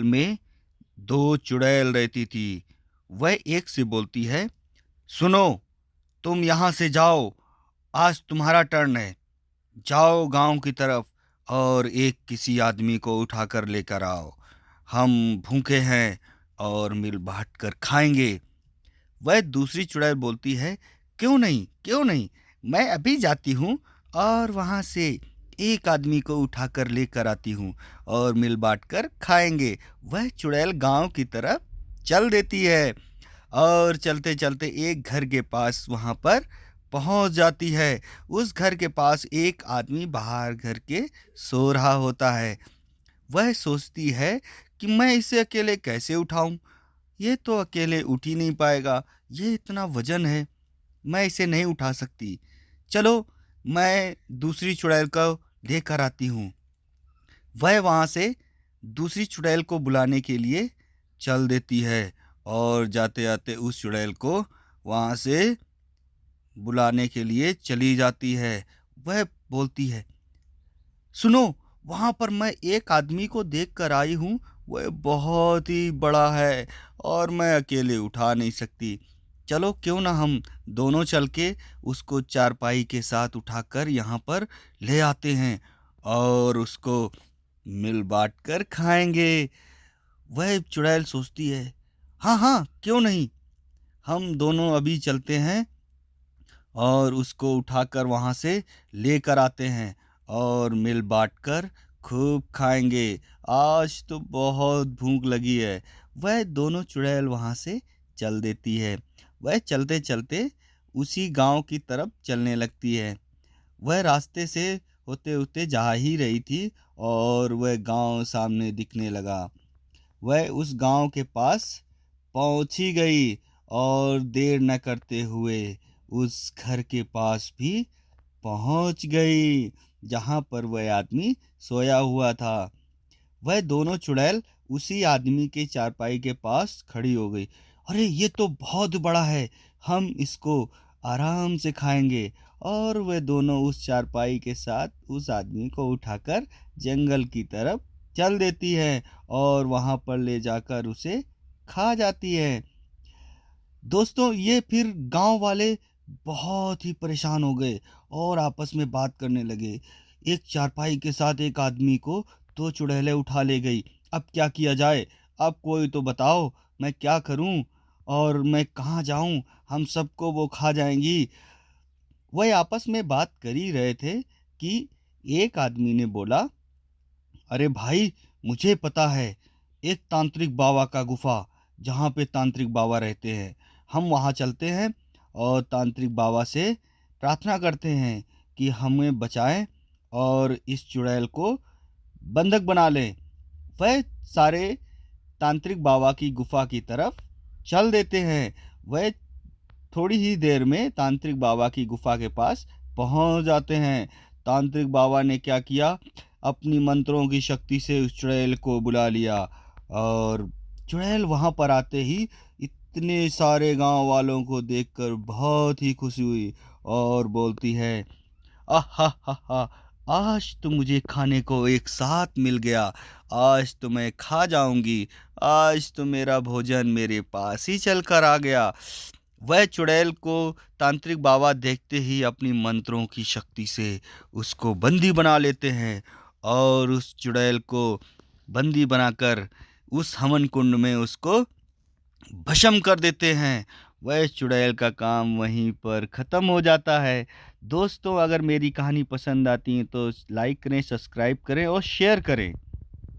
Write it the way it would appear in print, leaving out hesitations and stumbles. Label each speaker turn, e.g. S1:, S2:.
S1: में दो चुड़ैल रहती थी। वह एक से बोलती है, सुनो, तुम यहाँ से जाओ, आज तुम्हारा टर्न है। जाओ गांव की तरफ और एक किसी आदमी को उठाकर लेकर आओ। हम भूखे हैं और मिल बांट कर खाएंगे। वह दूसरी चुड़ैल बोलती है, क्यों नहीं, क्यों नहीं, मैं अभी जाती हूँ और वहाँ से एक आदमी को उठाकर लेकर आती हूँ और मिल बांट कर खाएंगे। वह चुड़ैल गांव की तरफ चल देती है और चलते चलते एक घर के पास वहाँ पर पहुँच जाती है। उस घर के पास एक आदमी बाहर घर के सो रहा होता है। वह सोचती है कि मैं इसे अकेले कैसे उठाऊं, ये तो अकेले उठ ही नहीं पाएगा, ये इतना वजन है, मैं इसे नहीं उठा सकती। चलो, मैं दूसरी चुड़ैल को लेकर आती हूँ। वह वहाँ से दूसरी चुड़ैल को बुलाने के लिए चल देती है और जाते जाते उस चुड़ैल को वहाँ से बुलाने के लिए चली जाती है। वह बोलती है, सुनो, वहां पर मैं एक आदमी को देख कर आई हूँ, वह बहुत ही बड़ा है और मैं अकेले उठा नहीं सकती। चलो, क्यों ना हम दोनों चल के उसको चारपाई के साथ उठाकर यहाँ पर ले आते हैं और उसको मिल बांट कर खाएंगे। वह चुड़ैल सोचती है, हाँ हाँ, क्यों नहीं, हम दोनों अभी चलते हैं और उसको उठाकर वहाँ से लेकर आते हैं और मिल बांट कर खूब खाएंगे। आज तो बहुत भूख लगी है। वह दोनों चुड़ैल वहाँ से चल देती है। वह चलते चलते उसी गांव की तरफ चलने लगती है। वह रास्ते से होते होते जा ही रही थी और वह गांव सामने दिखने लगा। वह उस गांव के पास पहुंच ही गई और देर न करते हुए उस घर के पास भी पहुंच गई जहां पर वह आदमी सोया हुआ था। वह दोनों चुड़ैल उसी आदमी के चारपाई के पास खड़ी हो गई। अरे, ये तो बहुत बड़ा है, हम इसको आराम से खाएंगे। और वह दोनों उस चारपाई के साथ उस आदमी को उठाकर जंगल की तरफ चल देती है और वहां पर ले जाकर उसे खा जाती है। दोस्तों, ये फिर गांव वाले बहुत ही परेशान हो गए और आपस में बात करने लगे। एक चारपाई के साथ एक आदमी को दो चुड़ैलें उठा ले गई। अब क्या किया जाए? अब कोई तो बताओ, मैं क्या करूं और मैं कहाँ जाऊं? हम सबको वो खा जाएंगी। वह आपस में बात कर ही रहे थे कि एक आदमी ने बोला, अरे भाई, मुझे पता है एक तांत्रिक बाबा का गुफा, जहाँ पे तांत्रिक बाबा रहते हैं। हम वहाँ चलते हैं और तांत्रिक बाबा से प्रार्थना करते हैं कि हमें बचाएं और इस चुड़ैल को बंधक बना लें। वह सारे तांत्रिक बाबा की गुफा की तरफ चल देते हैं। वह थोड़ी ही देर में तांत्रिक बाबा की गुफा के पास पहुंच जाते हैं। तांत्रिक बाबा ने क्या किया, अपनी मंत्रों की शक्ति से उस चुड़ैल को बुला लिया और चुड़ैल वहां पर आते ही इतने सारे गांव वालों को देखकर बहुत ही खुशी हुई और बोलती है, आहा हा हा, आज तो मुझे खाने को एक साथ मिल गया। आज तो मैं खा जाऊंगी। आज तो मेरा भोजन मेरे पास ही चल कर आ गया। वह चुड़ैल को तांत्रिक बाबा देखते ही अपनी मंत्रों की शक्ति से उसको बंदी बना लेते हैं और उस चुड़ैल को बंदी बनाकर उस हवन कुंड में उसको भस्म कर देते हैं। वह चुड़ैल का काम वहीं पर ख़त्म हो जाता है। दोस्तों, अगर मेरी कहानी पसंद आती है तो लाइक करें, सब्सक्राइब करें और शेयर करें।